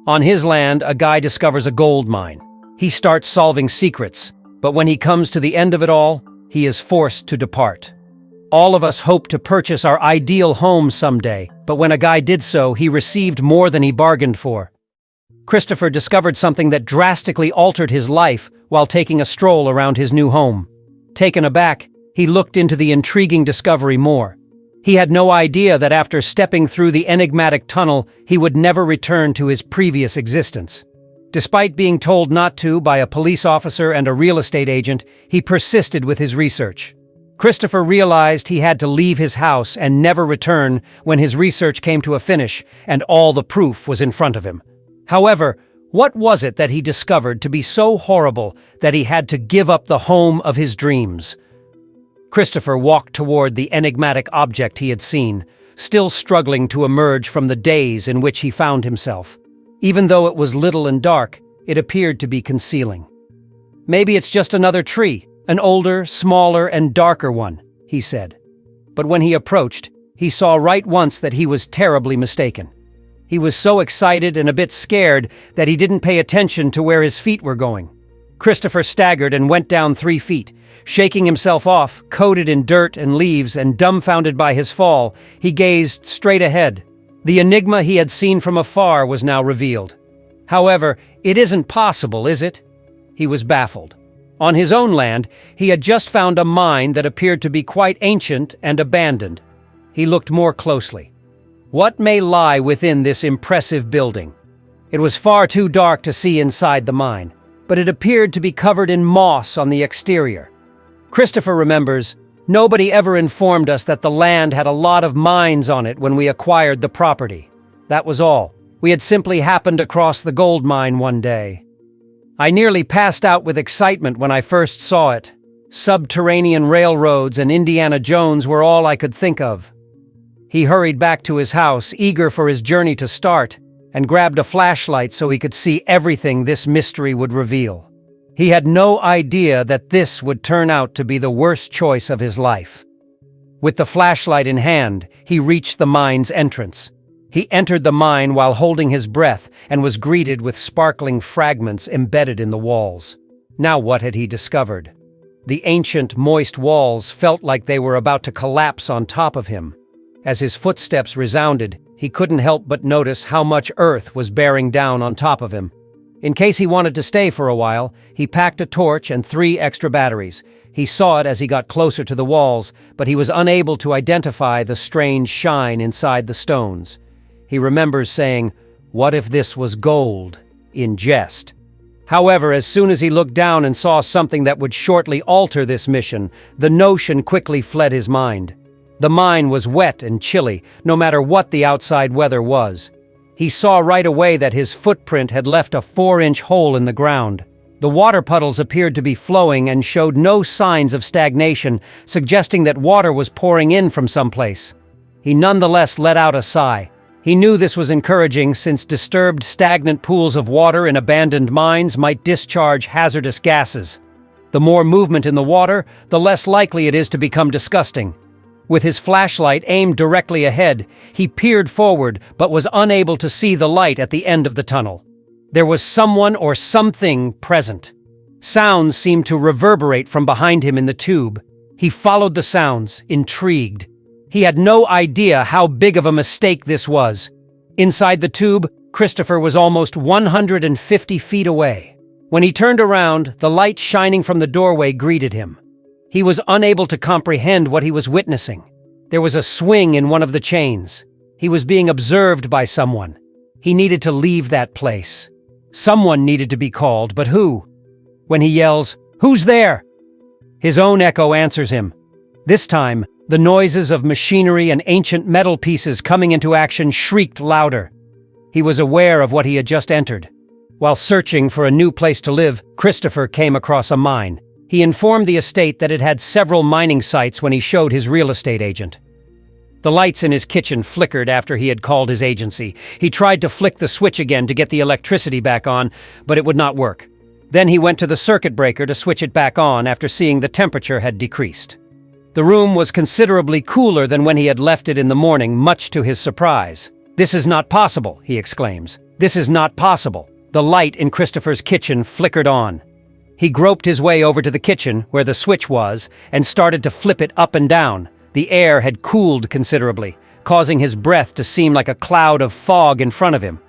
On his land, a guy discovers a gold mine. He starts solving secrets, but when he comes to the end of it all, he is forced to depart. All of us hope to purchase our ideal home someday, but when a guy did so, he received more than he bargained for. Christopher discovered something that drastically altered his life while taking a stroll around his new home. Taken aback, he looked into the intriguing discovery more. He had no idea that after stepping through the enigmatic tunnel, he would never return to his previous existence. Despite being told not to by a police officer and a real estate agent, he persisted with his research. Christopher realized he had to leave his house and never return when his research came to a finish and all the proof was in front of him. However, what was it that he discovered to be so horrible that he had to give up the home of his dreams? Christopher walked toward the enigmatic object he had seen, still struggling to emerge from the daze in which he found himself. Even though it was little and dark, it appeared to be concealing. "Maybe it's just another tree, an older, smaller, and darker one," he said. But when he approached, he saw right once that he was terribly mistaken. He was so excited and a bit scared that he didn't pay attention to where his feet were going. Christopher staggered and went down 3 feet. Shaking himself off, coated in dirt and leaves and dumbfounded by his fall, he gazed straight ahead. The enigma he had seen from afar was now revealed. However, it isn't possible, is it? He was baffled. On his own land, he had just found a mine that appeared to be quite ancient and abandoned. He looked more closely. What may lie within this impressive building? It was far too dark to see inside the mine, but it appeared to be covered in moss on the exterior. Christopher remembers, nobody ever informed us that the land had a lot of mines on it when we acquired the property. That was all. We had simply happened across the gold mine one day. I nearly passed out with excitement when I first saw it. Subterranean railroads and Indiana Jones were all I could think of. He hurried back to his house, eager for his journey to start, and grabbed a flashlight so he could see everything this mystery would reveal. He had no idea that this would turn out to be the worst choice of his life. With the flashlight in hand, he reached the mine's entrance. He entered the mine while holding his breath and was greeted with sparkling fragments embedded in the walls. Now what had he discovered? The ancient, moist walls felt like they were about to collapse on top of him. As his footsteps resounded, he couldn't help but notice how much earth was bearing down on top of him. In case he wanted to stay for a while, he packed a torch and 3 extra batteries. He saw it as he got closer to the walls, but he was unable to identify the strange shine inside the stones. He remembers saying, "What if this was gold?" in jest. However, as soon as he looked down and saw something that would shortly alter this mission, the notion quickly fled his mind. The mine was wet and chilly, no matter what the outside weather was. He saw right away that his footprint had left a 4-inch hole in the ground. The water puddles appeared to be flowing and showed no signs of stagnation, suggesting that water was pouring in from someplace. He nonetheless let out a sigh. He knew this was encouraging since disturbed, stagnant pools of water in abandoned mines might discharge hazardous gases. The more movement in the water, the less likely it is to become disgusting. With his flashlight aimed directly ahead, he peered forward but was unable to see the light at the end of the tunnel. There was someone or something present. Sounds seemed to reverberate from behind him in the tube. He followed the sounds, intrigued. He had no idea how big of a mistake this was. Inside the tube, Christopher was almost 150 feet away. When he turned around, the light shining from the doorway greeted him. He was unable to comprehend what he was witnessing. There was a swing in one of the chains. He was being observed by someone. He needed to leave that place. Someone needed to be called, but who? When he yells, "Who's there?" his own echo answers him. This time, the noises of machinery and ancient metal pieces coming into action shrieked louder. He was aware of what he had just entered. While searching for a new place to live, Christopher came across a mine. He informed the estate that it had several mining sites when he showed his real estate agent. The lights in his kitchen flickered after he had called his agency. He tried to flick the switch again to get the electricity back on, but it would not work. Then he went to the circuit breaker to switch it back on after seeing the temperature had decreased. The room was considerably cooler than when he had left it in the morning, much to his surprise. "This is not possible," he exclaims. This is not possible. The light in Christopher's kitchen flickered on. He groped his way over to the kitchen, where the switch was, and started to flip it up and down. The air had cooled considerably, causing his breath to seem like a cloud of fog in front of him.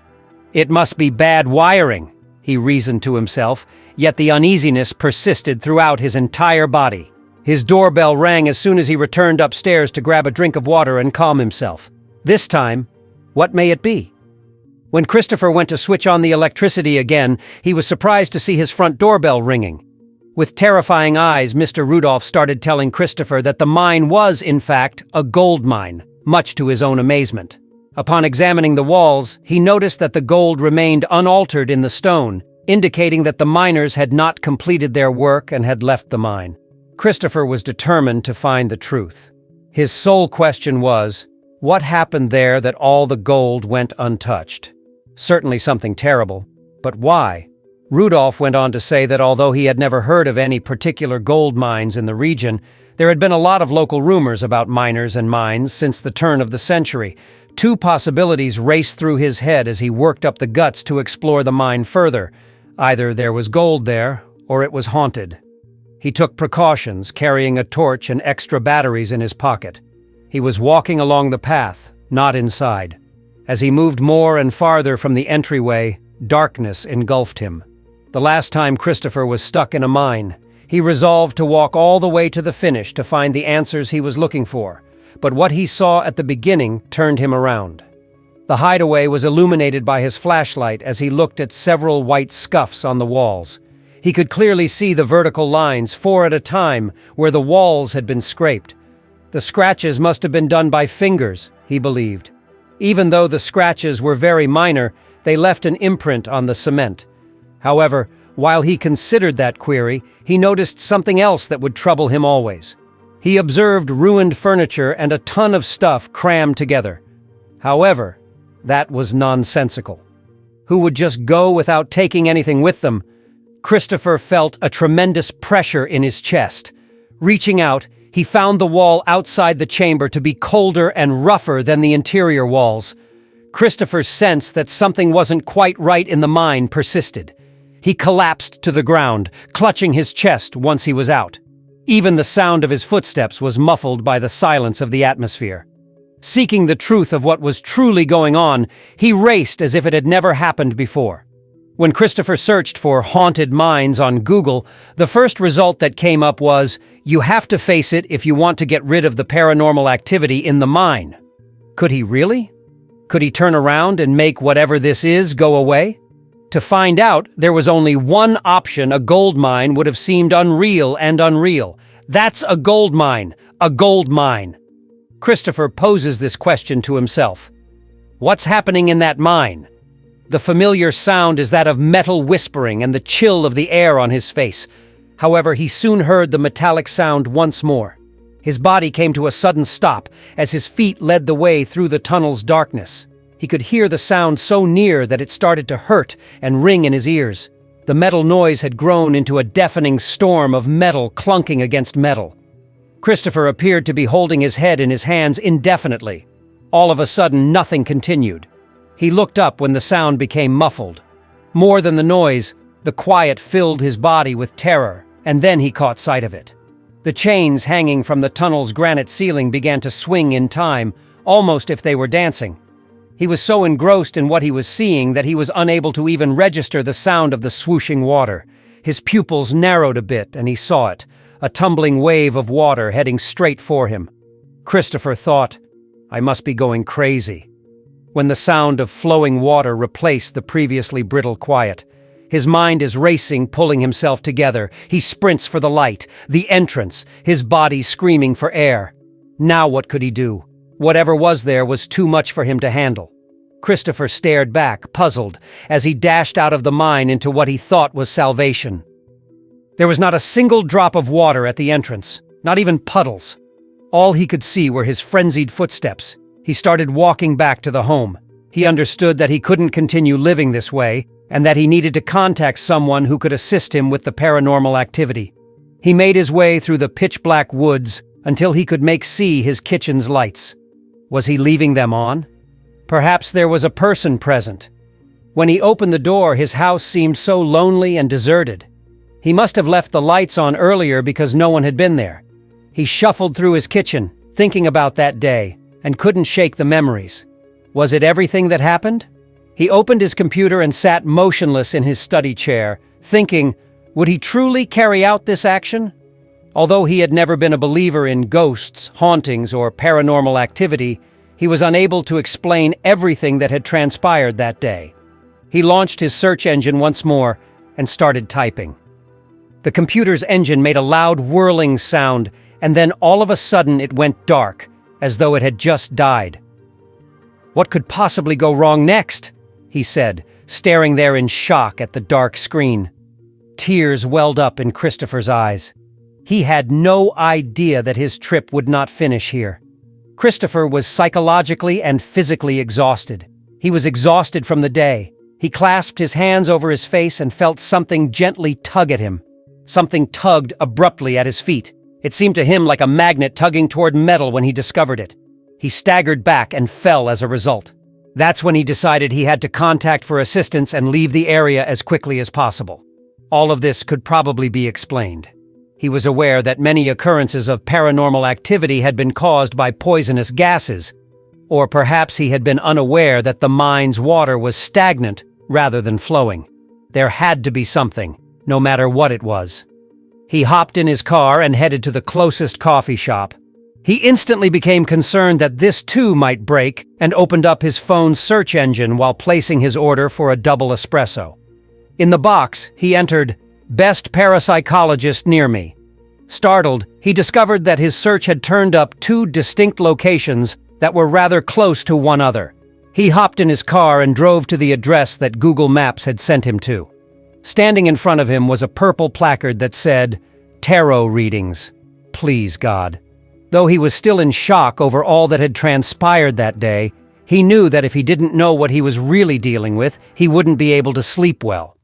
It must be bad wiring, he reasoned to himself, yet the uneasiness persisted throughout his entire body. His doorbell rang as soon as he returned upstairs to grab a drink of water and calm himself. This time, what may it be? When Christopher went to switch on the electricity again, he was surprised to see his front doorbell ringing. With terrifying eyes, Mr. Rudolph started telling Christopher that the mine was, in fact, a gold mine, much to his own amazement. Upon examining the walls, he noticed that the gold remained unaltered in the stone, indicating that the miners had not completed their work and had left the mine. Christopher was determined to find the truth. His sole question was, what happened there that all the gold went untouched? Certainly something terrible, but why? Rudolph went on to say that although he had never heard of any particular gold mines in the region, there had been a lot of local rumors about miners and mines since the turn of the century. Two possibilities raced through his head as he worked up the guts to explore the mine further. Either there was gold there, or it was haunted. He took precautions, carrying a torch and extra batteries in his pocket. He was walking along the path, not inside. As he moved more and farther from the entryway, darkness engulfed him. The last time Christopher was stuck in a mine, he resolved to walk all the way to the finish to find the answers he was looking for. But what he saw at the beginning turned him around. The hideaway was illuminated by his flashlight as he looked at several white scuffs on the walls. He could clearly see the vertical lines, 4 at a time, where the walls had been scraped. The scratches must have been done by fingers, he believed. Even though the scratches were very minor, they left an imprint on the cement. However, while he considered that query, he noticed something else that would trouble him always. He observed ruined furniture and a ton of stuff crammed together. However, that was nonsensical. Who would just go without taking anything with them? Christopher felt a tremendous pressure in his chest. Reaching out, he found the wall outside the chamber to be colder and rougher than the interior walls. Christopher's sense that something wasn't quite right in the mine persisted. He collapsed to the ground, clutching his chest once he was out. Even the sound of his footsteps was muffled by the silence of the atmosphere. Seeking the truth of what was truly going on, he raced as if it had never happened before. When Christopher searched for haunted mines on Google, the first result that came up was, "You have to face it if you want to get rid of the paranormal activity in the mine." Could he really? Could he turn around and make whatever this is go away? To find out, there was only one option. A gold mine would have seemed unreal and unreal. That's a gold mine. A gold mine. Christopher poses this question to himself. What's happening in that mine? The familiar sound is that of metal whispering and the chill of the air on his face. However, he soon heard the metallic sound once more. His body came to a sudden stop as his feet led the way through the tunnel's darkness. He could hear the sound so near that it started to hurt and ring in his ears. The metal noise had grown into a deafening storm of metal clunking against metal. Christopher appeared to be holding his head in his hands indefinitely. All of a sudden, nothing continued. He looked up when the sound became muffled. More than the noise, the quiet filled his body with terror, and then he caught sight of it. The chains hanging from the tunnel's granite ceiling began to swing in time, almost if they were dancing. He was so engrossed in what he was seeing that he was unable to even register the sound of the swooshing water. His pupils narrowed a bit, and he saw it, a tumbling wave of water heading straight for him. Christopher thought, "I must be going crazy." When the sound of flowing water replaced the previously brittle quiet, his mind is racing, pulling himself together. He sprints for the light, the entrance, his body screaming for air. Now what could he do? Whatever was there was too much for him to handle. Christopher stared back, puzzled, as he dashed out of the mine into what he thought was salvation. There was not a single drop of water at the entrance, not even puddles. All he could see were his frenzied footsteps. He started walking back to the home. He understood that he couldn't continue living this way, and that he needed to contact someone who could assist him with the paranormal activity. He made his way through the pitch-black woods until he could see his kitchen's lights. Was he leaving them on? Perhaps there was a person present. When he opened the door, his house seemed so lonely and deserted. He must have left the lights on earlier because no one had been there. He shuffled through his kitchen, thinking about that day, and couldn't shake the memories. Was it everything that happened? He opened his computer and sat motionless in his study chair, thinking, would he truly carry out this action? Although he had never been a believer in ghosts, hauntings, or paranormal activity, he was unable to explain everything that had transpired that day. He launched his search engine once more and started typing. The computer's engine made a loud whirling sound, and then all of a sudden it went dark, as though it had just died. "What could possibly go wrong next?" he said, staring there in shock at the dark screen. Tears welled up in Christopher's eyes. He had no idea that his trip would not finish here. Christopher was psychologically and physically exhausted. He was exhausted from the day. He clasped his hands over his face and felt something gently tug at him. Something tugged abruptly at his feet. It seemed to him like a magnet tugging toward metal when he discovered it. He staggered back and fell as a result. That's when he decided he had to contact for assistance and leave the area as quickly as possible. All of this could probably be explained. He was aware that many occurrences of paranormal activity had been caused by poisonous gases, or perhaps he had been unaware that the mine's water was stagnant rather than flowing. There had to be something, no matter what it was. He hopped in his car and headed to the closest coffee shop. He instantly became concerned that this too might break and opened up his phone's search engine while placing his order for a double espresso. In the box, he entered, "Best parapsychologist near me." Startled, he discovered that his search had turned up two distinct locations that were rather close to one another. He hopped in his car and drove to the address that Google Maps had sent him to. Standing in front of him was a purple placard that said, "Tarot readings. Please, God." Though he was still in shock over all that had transpired that day, he knew that if he didn't know what he was really dealing with, he wouldn't be able to sleep well.